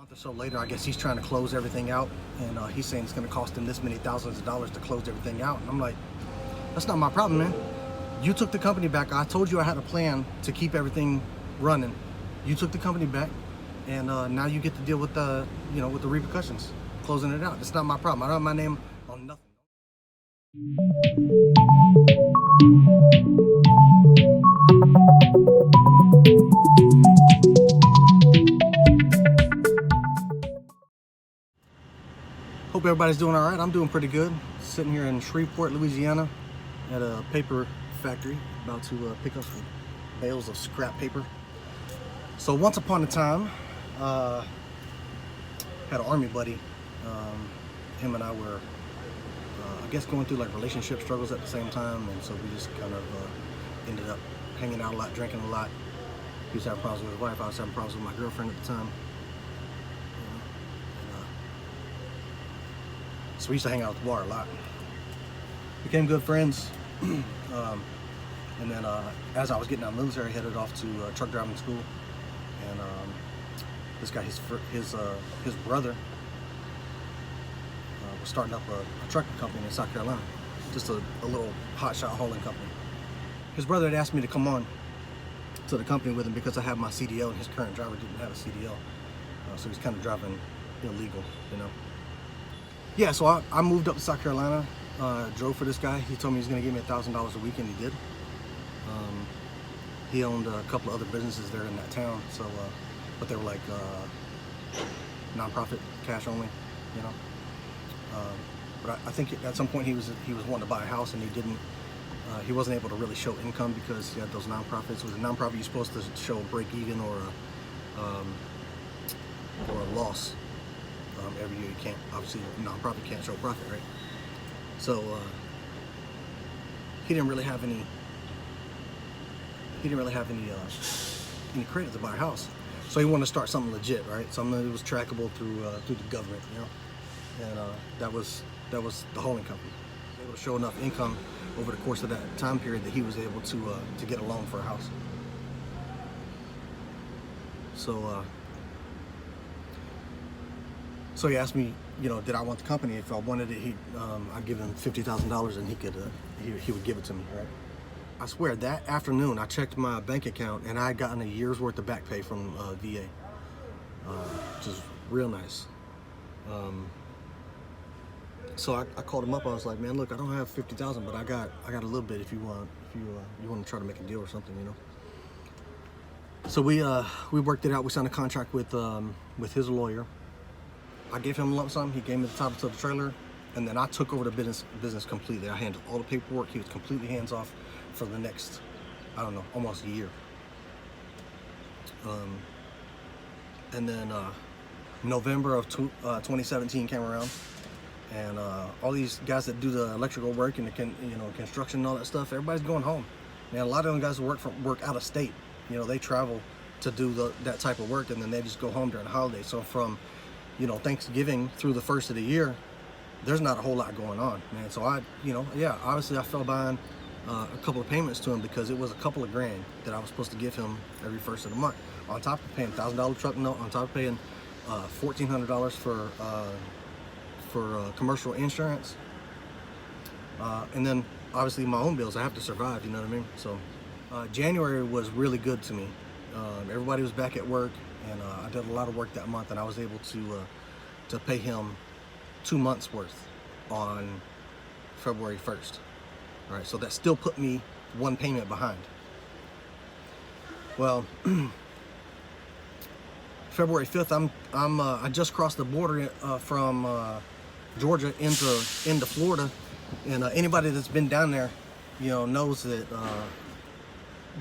month or so later, I guess he's trying to close everything out, and he's saying it's going to cost him this many thousands of dollars to close everything out. And I'm like, that's not my problem, man. You took the company back. I told you I had a plan to keep everything running. You took the company back, and now you get to deal with the, with the repercussions, closing it out. It's not my problem. I don't have my name on nothing. Hope everybody's doing all right. I'm doing pretty good. Sitting here in Shreveport, Louisiana at a paper factory, about to pick up some bales of scrap paper. So once upon a time, had an army buddy. Him and I were, I guess, going through like relationship struggles at the same time, and so we just kind of ended up hanging out a lot, drinking a lot. He was having problems with his wife. I was having problems with my girlfriend at the time. So we used to hang out at the bar a lot. Became good friends. And then as I was getting out of the military, I headed off to truck driving school. And this guy, his brother was starting up a trucking company in South Carolina. Just a little hotshot hauling company. His brother had asked me to come on to the company with him because I had my CDL and his current driver didn't have a CDL. So he's kind of driving illegal, Yeah, so I moved up to South Carolina, drove for this guy. He told me he was going to give me $1,000 a week, and he did. He owned a couple of other businesses there in that town, so but they were like non-profit, cash only, But I think at some point he was wanting to buy a house, and he didn't. He wasn't able to really show income because he had those nonprofits. With a nonprofit, you're supposed to show a break even or a loss. Every year. You can't, obviously, a nonprofit can't show profit, right? So he didn't really have any any credit to buy a house. So he wanted to start something legit, right? Something that was trackable through the government, And that was the hauling company. He was able to show enough income over the course of that time period that he was able to get a loan for a house. So he asked me, did I want the company? If I wanted it, I'd give him $50,000 and he would give it to me, right? I swear, that afternoon I checked my bank account and I had gotten a year's worth of back pay from VA, which is real nice. So I called him up. I was like, man, look, I don't have 50,000, but I got a little bit if you want to try to make a deal or something, So we worked it out. We signed a contract with his lawyer. I gave him a lump sum. He gave me the title to the trailer, and then I took over the business completely. I handled all the paperwork. He was completely hands off for the next, I don't know, almost a year. And then November of 2017 came around, and all these guys that do the electrical work and the construction and all that stuff, everybody's going home. Man, a lot of them guys work out of state. They travel to do that type of work, and then they just go home during the holidays. So from Thanksgiving through the first of the year, there's not a whole lot going on, man. So obviously I fell behind a couple of payments to him because it was a couple of grand that I was supposed to give him every first of the month. On top of paying $1,000 truck note, on top of paying $1,400 for commercial insurance, and then obviously my own bills. I have to survive, you know what I mean? So January was really good to me. Everybody was back at work. And I did a lot of work that month, and I was able to pay him 2 months worth on February 1st. All right, so that still put me one payment behind. Well, February 5th, I just crossed the border from Georgia into Florida, and anybody that's been down there, knows that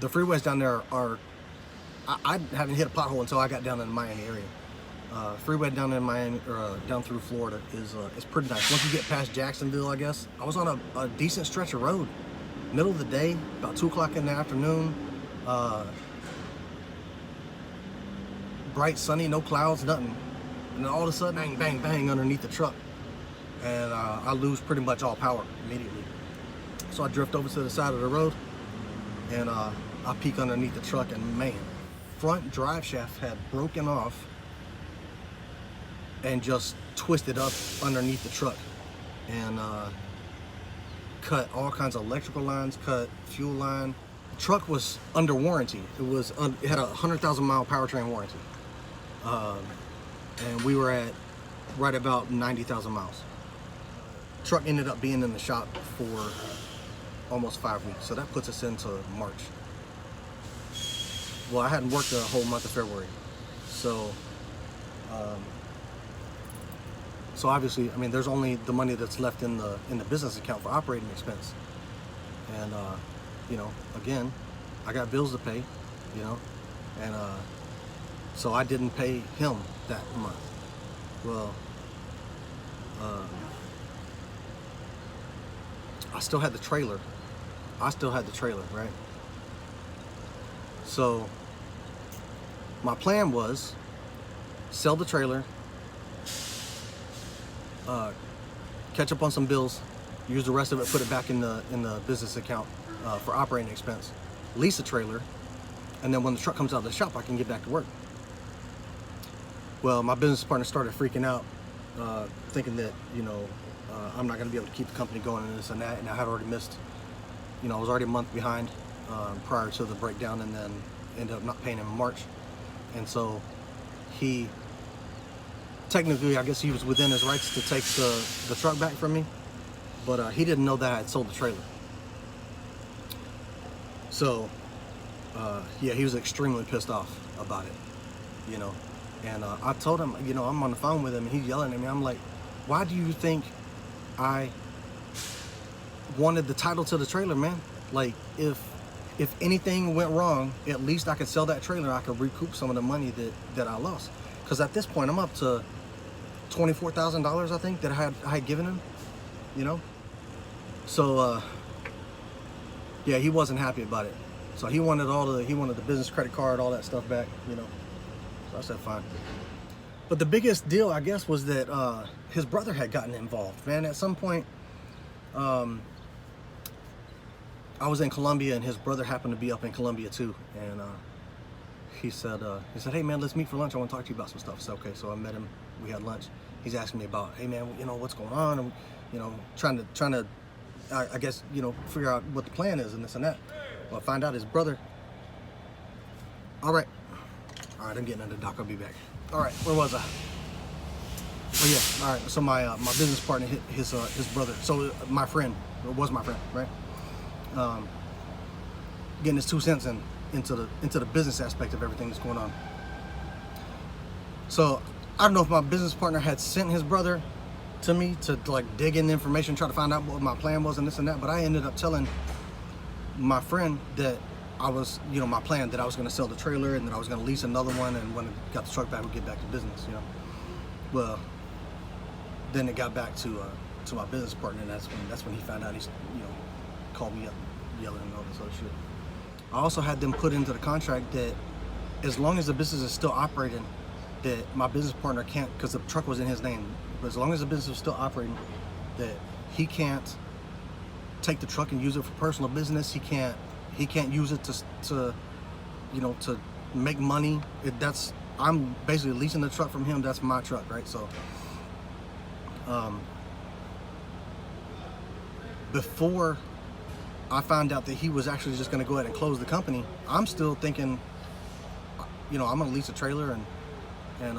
the freeways down there are. I haven't hit a pothole until I got down in the Miami area. Freeway down in Miami, or down through Florida, is pretty nice. Once you get past Jacksonville, I guess. I was on a decent stretch of road, middle of the day, about 2 o'clock in the afternoon. Bright, sunny, no clouds, nothing. And then all of a sudden, bang, bang, bang underneath the truck. And I lose pretty much all power immediately. So I drift over to the side of the road, and I peek underneath the truck, and man, front drive shaft had broken off and just twisted up underneath the truck and cut all kinds of electrical lines, cut fuel line. The truck was under warranty. It had a 100,000 mile powertrain warranty, and we were at right about 90,000 miles. Truck ended up being in the shop for almost 5 weeks, so that puts us into March. Well, I hadn't worked the whole month of February, so obviously, I mean, there's only the money that's left in the business account for operating expense, and you know, again, I got bills to pay, you know, and so I didn't pay him that month. Well, I still had the trailer. Right? So my plan was sell the trailer, catch up on some bills, use the rest of it, put it back in the business account for operating expense, lease a trailer, and then when the truck comes out of the shop, I can get back to work. Well, my business partner started freaking out, thinking that, you know, I'm not going to be able to keep the company going and this and that, and I had already missed, you know, I was already a month behind prior to the breakdown, and then ended up not paying him in March. And so he, technically, I guess he was within his rights to take the truck back from me, but he didn't know that I had sold the trailer. So yeah, he was extremely pissed off about it, you know. And I told him, you know, I'm on the phone with him and he's yelling at me. I'm like, why do you think I wanted the title to the trailer, man? Like, if anything went wrong, at least I could sell that trailer. I could recoup some of the money that I lost. Because at this point, I'm up to $24,000, I think, that I had given him, you know. So yeah, he wasn't happy about it. So he wanted the business credit card, all that stuff back, you know. So I said fine. But the biggest deal, I guess, was that his brother had gotten involved, man. At some point, I was in Colombia, and his brother happened to be up in Colombia too. And he said, hey man, let's meet for lunch. I want to talk to you about some stuff. I said, okay. So I met him. We had lunch. He's asking me about, hey man, you know, what's going on? And, you know, trying to, I guess, you know, figure out what the plan is and this and that. Well, I find out his brother. All right, I'm getting into the dock. I'll be back. All right, where was I? Oh yeah, all right. So my business partner, his brother. So my friend, or was my friend, right? Getting his 2 cents into the business aspect of everything that's going on. So I don't know if my business partner had sent his brother to me to like dig in the information, try to find out what my plan was and this and that. But I ended up telling my friend that I was, you know, my plan that I was going to sell the trailer and that I was going to lease another one, and when I got the truck back, we'd get back to business, you know. Well, then it got back to my business partner, and that's when he found out. He's, you know, called me up, yelling and all this other shit. I also had them put into the contract that as long as the business is still operating, that my business partner can't, because the truck was in his name, but as long as the business is still operating, that he can't take the truck and use it for personal business. He can't use it to you know, to make money. I'm basically leasing the truck from him. That's my truck, right? So before I found out that he was actually just going to go ahead and close the company, I'm still thinking, you know, I'm going to lease a trailer and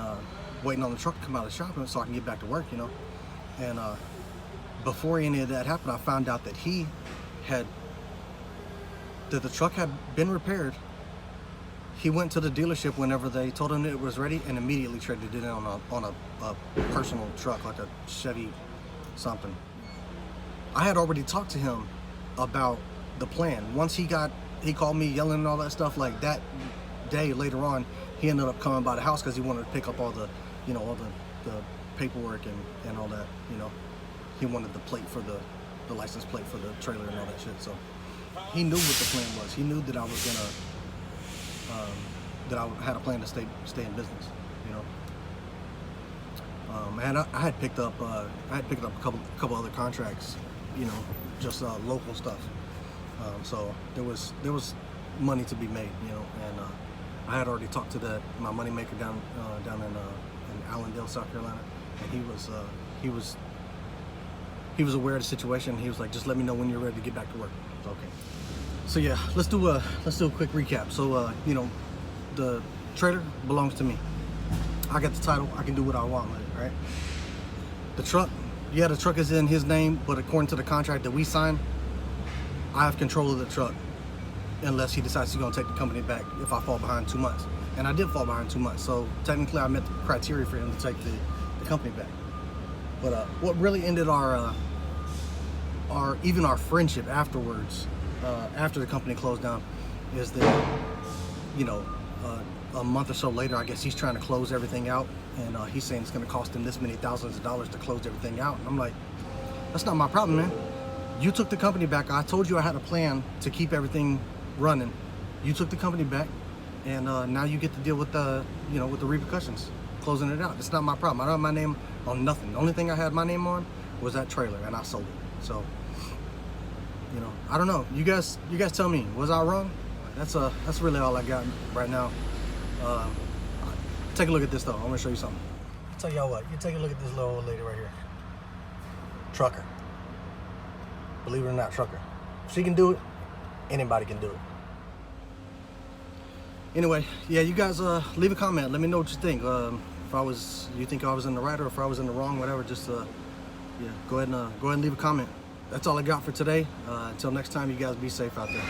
waiting on the truck to come out of the shop so I can get back to work, you know. And before any of that happened, I found out that the truck had been repaired. He went to the dealership whenever they told him that it was ready, and immediately traded it in on a personal truck, like a Chevy something. I had already talked to him about the plan. Once he called me yelling and all that stuff, like that day later on, he ended up coming by the house because he wanted to pick up all the, you know, all the paperwork and all that, you know. He wanted the plate for the license plate for the trailer and all that shit. So he knew what the plan was. He knew that I was gonna, that I had a plan to stay in business, you know. And I had picked up a couple other contracts, you know, just local stuff. So there was money to be made, you know. And I had already talked to my money maker down in Allendale, South Carolina, and he was aware of the situation. He was like, just let me know when you're ready to get back to work. Okay. So yeah, let's do a quick recap. So you know, the trailer belongs to me. I got the title. I can do what I want with it, right? The truck, yeah, the truck is in his name, but according to the contract that we signed, I have control of the truck unless he decides he's gonna take the company back if I fall behind 2 months. And I did fall behind 2 months, so technically I met the criteria for him to take the company back. But what really ended our friendship afterwards, after the company closed down, is that, you know, a month or so later, I guess he's trying to close everything out, and he's saying it's going to cost him this many thousands of dollars to close everything out. And I'm like, that's not my problem, man. You took the company back. I told you I had a plan to keep everything running. You took the company back, and now you get to deal with the, you know, with the repercussions, closing it out. It's not my problem. I don't have my name on nothing. The only thing I had my name on was that trailer, and I sold it. So, you know, I don't know. You guys tell me. Was I wrong? That's really all I got right now. Take a look at this though. I want to show you something. I'll tell y'all what. You take a look at this little old lady right here. Trucker. Believe it or not, trucker. If she can do it, anybody can do it. Anyway, yeah, you guys leave a comment. Let me know what you think. If you think I was in the right or if I was in the wrong, whatever. Just yeah, go ahead and leave a comment. That's all I got for today. Until next time, you guys be safe out there.